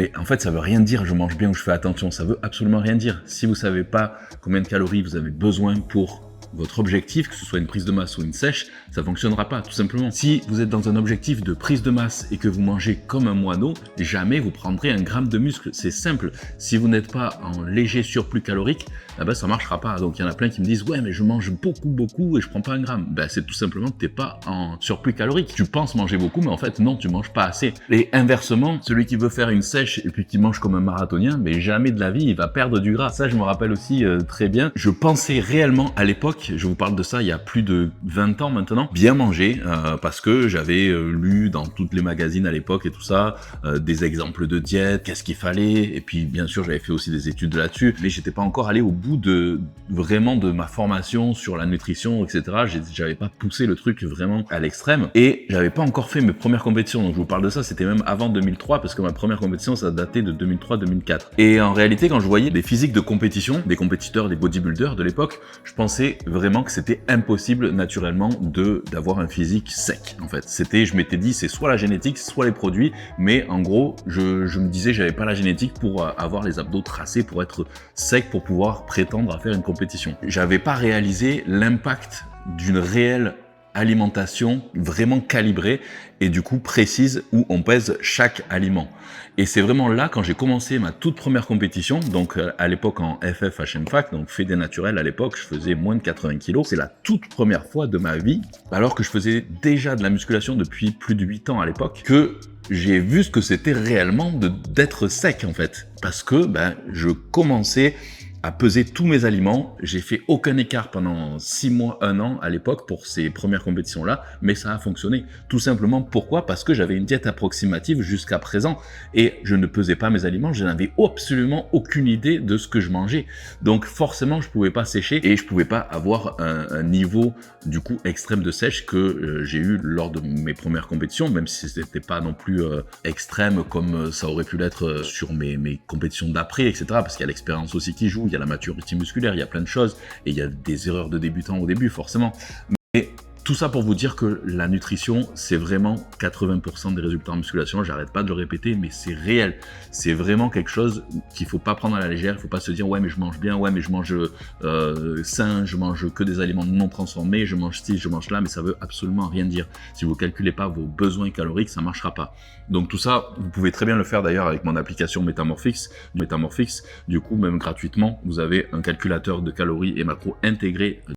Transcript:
Et en fait, ça veut rien dire je mange bien ou je fais attention, ça veut absolument rien dire. Si vous savez pas combien de calories vous avez besoin pour votre objectif, que ce soit une prise de masse ou une sèche, ça fonctionnera pas, tout simplement. Si vous êtes dans un objectif de prise de masse et que vous mangez comme un moineau, jamais vous prendrez 1 gramme de muscle. C'est simple. Si vous n'êtes pas en léger surplus calorique, eh ben, ça marchera pas. Donc il y en a plein qui me disent ouais mais je mange beaucoup et je prends pas 1 gramme. Ben, c'est tout simplement que t'es pas en surplus calorique. Tu penses manger beaucoup, mais en fait non, tu manges pas assez. Et inversement, celui qui veut faire une sèche et puis qui mange comme un marathonien, mais jamais de la vie il va perdre du gras. Ça je me rappelle aussi très bien. Je pensais réellement à l'époque, je vous parle de ça il y a plus de 20 ans maintenant, bien manger parce que j'avais lu dans toutes les magazines à l'époque et tout ça, des exemples de diète, qu'est-ce qu'il fallait, et puis bien sûr j'avais fait aussi des études là-dessus, mais j'étais pas encore allé au bout de vraiment de ma formation sur la nutrition, etc. J'avais pas poussé le truc vraiment à l'extrême, et j'avais pas encore fait mes premières compétitions, donc je vous parle de ça, c'était même avant 2003, parce que ma première compétition ça datait de 2003-2004. Et en réalité, quand je voyais des physiques de compétition, des compétiteurs, des bodybuilders de l'époque, je pensais vraiment que c'était impossible naturellement d'avoir un physique sec en fait. Je m'étais dit c'est soit la génétique, soit les produits, mais en gros je me disais j'avais pas la génétique pour avoir les abdos tracés, pour être sec, pour pouvoir prétendre à faire une compétition. J'avais pas réalisé l'impact d'une réelle alimentation vraiment calibrée et du coup précise, où on pèse chaque aliment. Et c'est vraiment là, quand j'ai commencé ma toute première compétition, donc à l'époque en FFHMFAC, donc Fédé naturel à l'époque, je faisais moins de 80 kilos. C'est la toute première fois de ma vie, alors que je faisais déjà de la musculation depuis plus de 8 ans à l'époque, que j'ai vu ce que c'était réellement d'être sec en fait. Parce que je commençais à peser tous mes aliments. J'ai fait aucun écart pendant 6 mois, 1 an à l'époque pour ces premières compétitions-là, mais ça a fonctionné. Tout simplement, pourquoi? Parce que j'avais une diète approximative jusqu'à présent et je ne pesais pas mes aliments, je n'avais absolument aucune idée de ce que je mangeais. Donc forcément, je pouvais pas sécher et je pouvais pas avoir un niveau du coup extrême de sèche que j'ai eu lors de mes premières compétitions, même si c'était pas non plus extrême comme ça aurait pu l'être sur mes compétitions d'après, etc. Parce qu'il y a l'expérience aussi qui joue, il y a la maturité musculaire, il y a plein de choses, et il y a des erreurs de débutants au début, forcément. Mais tout ça pour vous dire que la nutrition, c'est vraiment 80% des résultats en musculation. J'arrête pas de le répéter, mais c'est réel. C'est vraiment quelque chose qu'il faut pas prendre à la légère. Il faut pas se dire ouais mais je mange bien, ouais mais je mange sain, je mange que des aliments non transformés, je mange ci, je mange là, mais ça veut absolument rien dire. Si vous calculez pas vos besoins caloriques, ça marchera pas. Donc tout ça, vous pouvez très bien le faire d'ailleurs avec mon application Metamorphix. Du coup, même gratuitement, vous avez un calculateur de calories et macros intégré